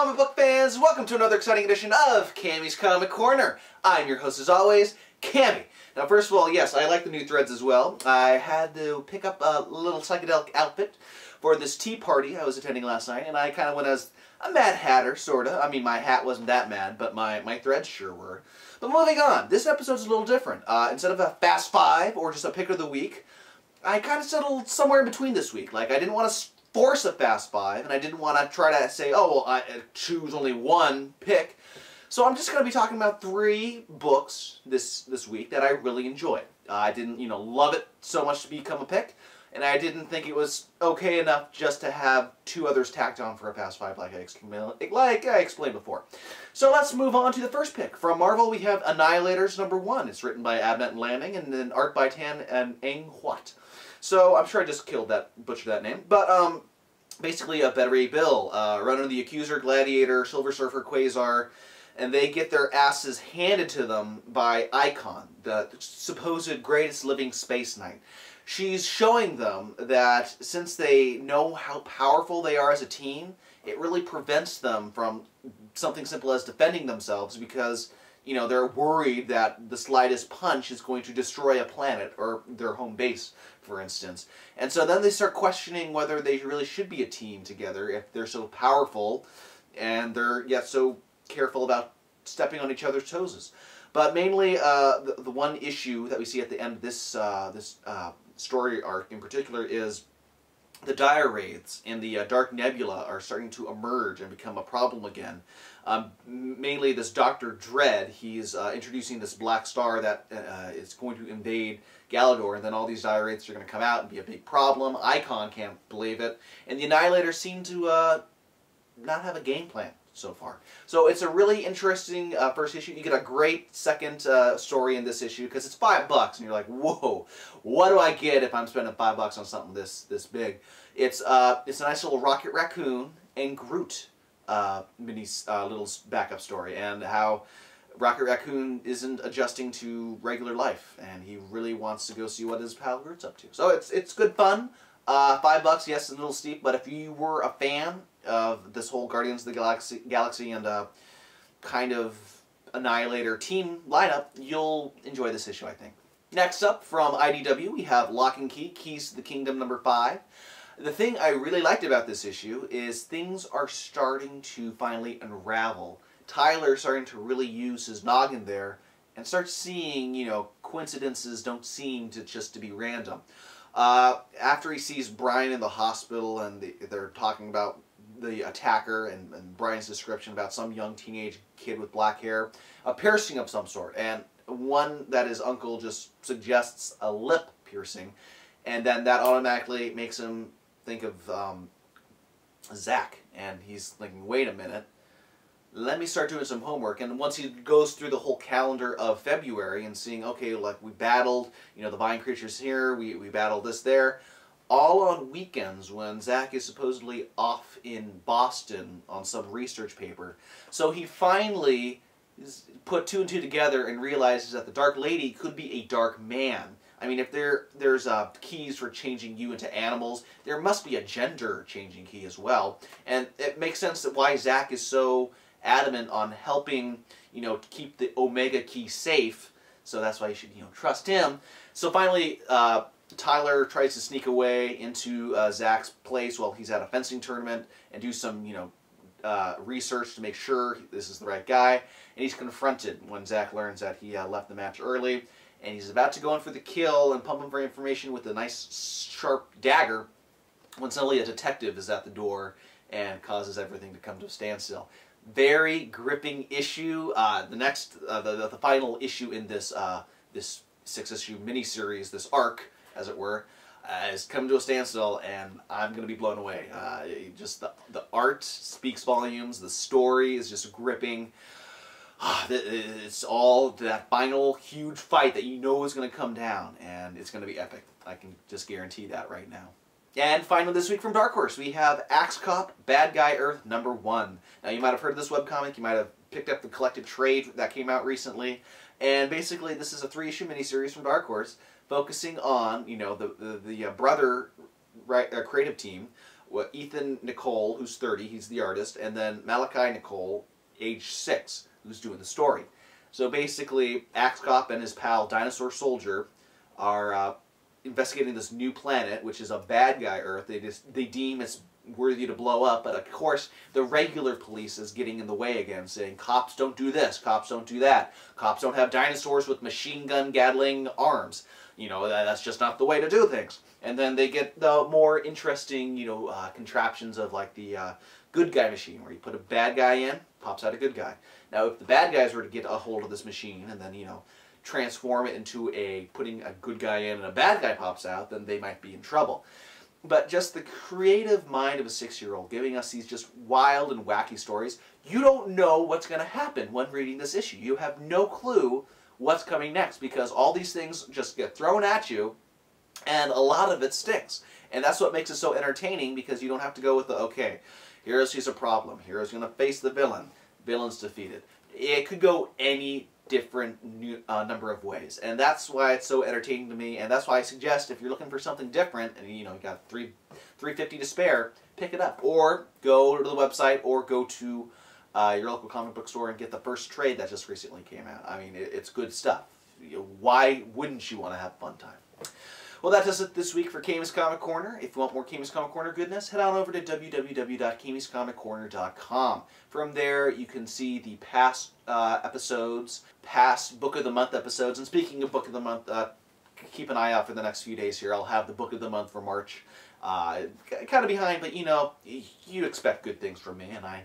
comic book fans, welcome to another exciting edition of Cammy's Comic Corner. I'm your host as always, Cammy. Now first of all, yes, I like the new threads as well. I had to pick up a little psychedelic outfit for this tea party I was attending last night, and I kind of went as a Mad Hatter, sorta. I mean, my hat wasn't that mad, but my threads sure were. But moving on, this episode's a little different. Instead of a Fast Five or just a pick of the week, I kind of settled somewhere in between this week. Like, I didn't want to force a Fast Five, and I didn't want to try to say, oh, well, I choose only one pick. So I'm just going to be talking about 3 books this week that I really enjoyed. I didn't, love it so much to become a pick, and I didn't think it was okay enough just to have 2 others tacked on for a Fast Five, like I explained before. So let's move on to the first pick. From Marvel, we have Annihilators #1. It's written by Abnett and Landing, and then art by Tan and Eng Huat. So I'm sure I just butchered that name. But basically a Bettery Bill, Runner the Accuser, Gladiator, Silver Surfer, Quasar, and they get their asses handed to them by Icon, the supposed greatest living space knight. She's showing them that since they know how powerful they are as a team, it really prevents them from something simple as defending themselves because, they're worried that the slightest punch is going to destroy a planet or their home base, for instance. And so then they start questioning whether they really should be a team together if they're so powerful and they're yet so careful about stepping on each other's toes. But mainly, the one issue that we see at the end of this story arc in particular is the dire wraiths in the Dark Nebula are starting to emerge and become a problem again. Mainly this Dr. Dread, he's introducing this black star that is going to invade Galador, and then all these dire wraiths are going to come out and be a big problem. Icon can't believe it, and the Annihilators seem to not have a game plan so far. So it's a really interesting first issue. You get a great second story in this issue because it's $5 and you're like, whoa, what do I get if I'm spending $5 on something this big? It's a nice little Rocket Raccoon and Groot mini little backup story, and how Rocket Raccoon isn't adjusting to regular life and he really wants to go see what his pal Groot's up to. So it's good fun. $5, yes, a little steep, but if you were a fan of this whole Guardians of the Galaxy and kind of Annihilator team lineup, you'll enjoy this issue, I think. Next up, from IDW, we have Locke Key, Keys to the Kingdom #5. The thing I really liked about this issue is things are starting to finally unravel. Tyler's starting to really use his noggin there and start seeing, coincidences don't seem to just to be random. After he sees Brian in the hospital and they're talking about the attacker and Brian's description about some young teenage kid with black hair, a piercing of some sort, and one that his uncle just suggests a lip piercing, and then that automatically makes him think of Zach, and he's thinking, wait a minute, let me start doing some homework. And once he goes through the whole calendar of February and seeing, okay, like we battled, the Vine creatures here, we battled this there, all on weekends when Zach is supposedly off in Boston on some research paper. So he finally put 2 and 2 together and realizes that the Dark Lady could be a Dark Man. I mean, if there's keys for changing you into animals, there must be a gender-changing key as well. And it makes sense that why Zach is so adamant on helping, keep the Omega key safe. So that's why you should, trust him. So finally, Tyler tries to sneak away into Zach's place while he's at a fencing tournament and do some, research to make sure this is the right guy. And he's confronted when Zach learns that he left the match early. And he's about to go in for the kill and pump him for information with a nice sharp dagger when suddenly a detective is at the door and causes everything to come to a standstill. Very gripping issue. The final issue in this this 6-issue miniseries, this arc, as it were, has come to a standstill, and I'm going to be blown away. Just the art speaks volumes. The story is just gripping. It's all that final huge fight that is going to come down, and it's going to be epic. I can just guarantee that right now. And finally this week from Dark Horse, we have Axe Cop, Bad Guy Earth #1. Now you might have heard of this webcomic, you might have picked up the collected trade that came out recently, and basically this is a 3-issue miniseries from Dark Horse focusing on, the brother creative team Ethan Nicole, who's 30, he's the artist, and then Malachi Nicole, age 6, who's doing the story. So basically, Axe Cop and his pal Dinosaur Soldier are investigating this new planet, which is a bad guy Earth. They deem it's worthy to blow up, but of course the regular police is getting in the way again, saying cops don't do this, cops don't do that, cops don't have dinosaurs with machine gun Gatling arms. You know, that's just not the way to do things. And then they get the more interesting, you know, contraptions of like the good guy machine, where you put a bad guy in, pops out a good guy. Now, if the bad guys were to get a hold of this machine and then, you know, transform it into putting a good guy in and a bad guy pops out, then they might be in trouble. But just the creative mind of a 6-year-old giving us these just wild and wacky stories. You don't know what's going to happen when reading this issue. You have no clue what's coming next, because all these things just get thrown at you, and a lot of it stinks. And that's what makes it so entertaining, because you don't have to go with the, okay, heroes sees a problem, hero's going to face the villain, villain's defeated. It could go any different number of ways, and that's why it's so entertaining to me, and that's why I suggest if you're looking for something different, and you know, you got $3.50 to spare, pick it up, or go to the website, or go to your local comic book store and get the first trade that just recently came out. I mean, it's good stuff. Why wouldn't you want to have a fun time? Well, that does it this week for Cammy's Comic Corner. If you want more Cammy's Comic Corner goodness, head on over to www.cammyscomiccorner.com. From there, you can see the past episodes, past Book of the Month episodes. And speaking of Book of the Month, keep an eye out for the next few days here. I'll have the Book of the Month for March. Kind of behind, but you know, you expect good things from me, and I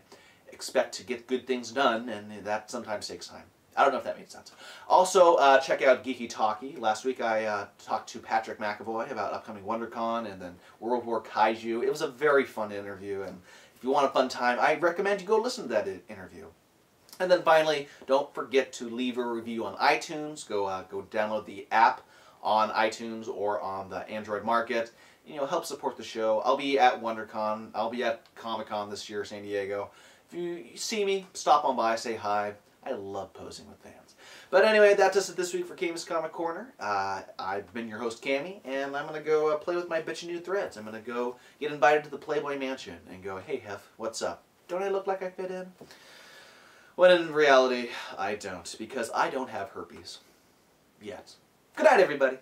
expect to get good things done, and that sometimes takes time. I don't know if that made sense. Also, check out Geeky Talky. Last week I talked to Patrick McAvoy about upcoming WonderCon and then World War Kaiju. It was a very fun interview, and if you want a fun time, I recommend you go listen to that interview. And then finally, don't forget to leave a review on iTunes. Go download the app on iTunes or on the Android market. You know, help support the show. I'll be at WonderCon. I'll be at Comic-Con this year, San Diego. If you see me, stop on by, say hi. I love posing with fans. But anyway, that does it this week for Cammy's Comic Corner. I've been your host, Cammy, and I'm going to go play with my bitchin' new threads. I'm going to go get invited to the Playboy Mansion and go, hey, Hef, what's up? Don't I look like I fit in? When in reality, I don't, because I don't have herpes. Yet. Good night, everybody.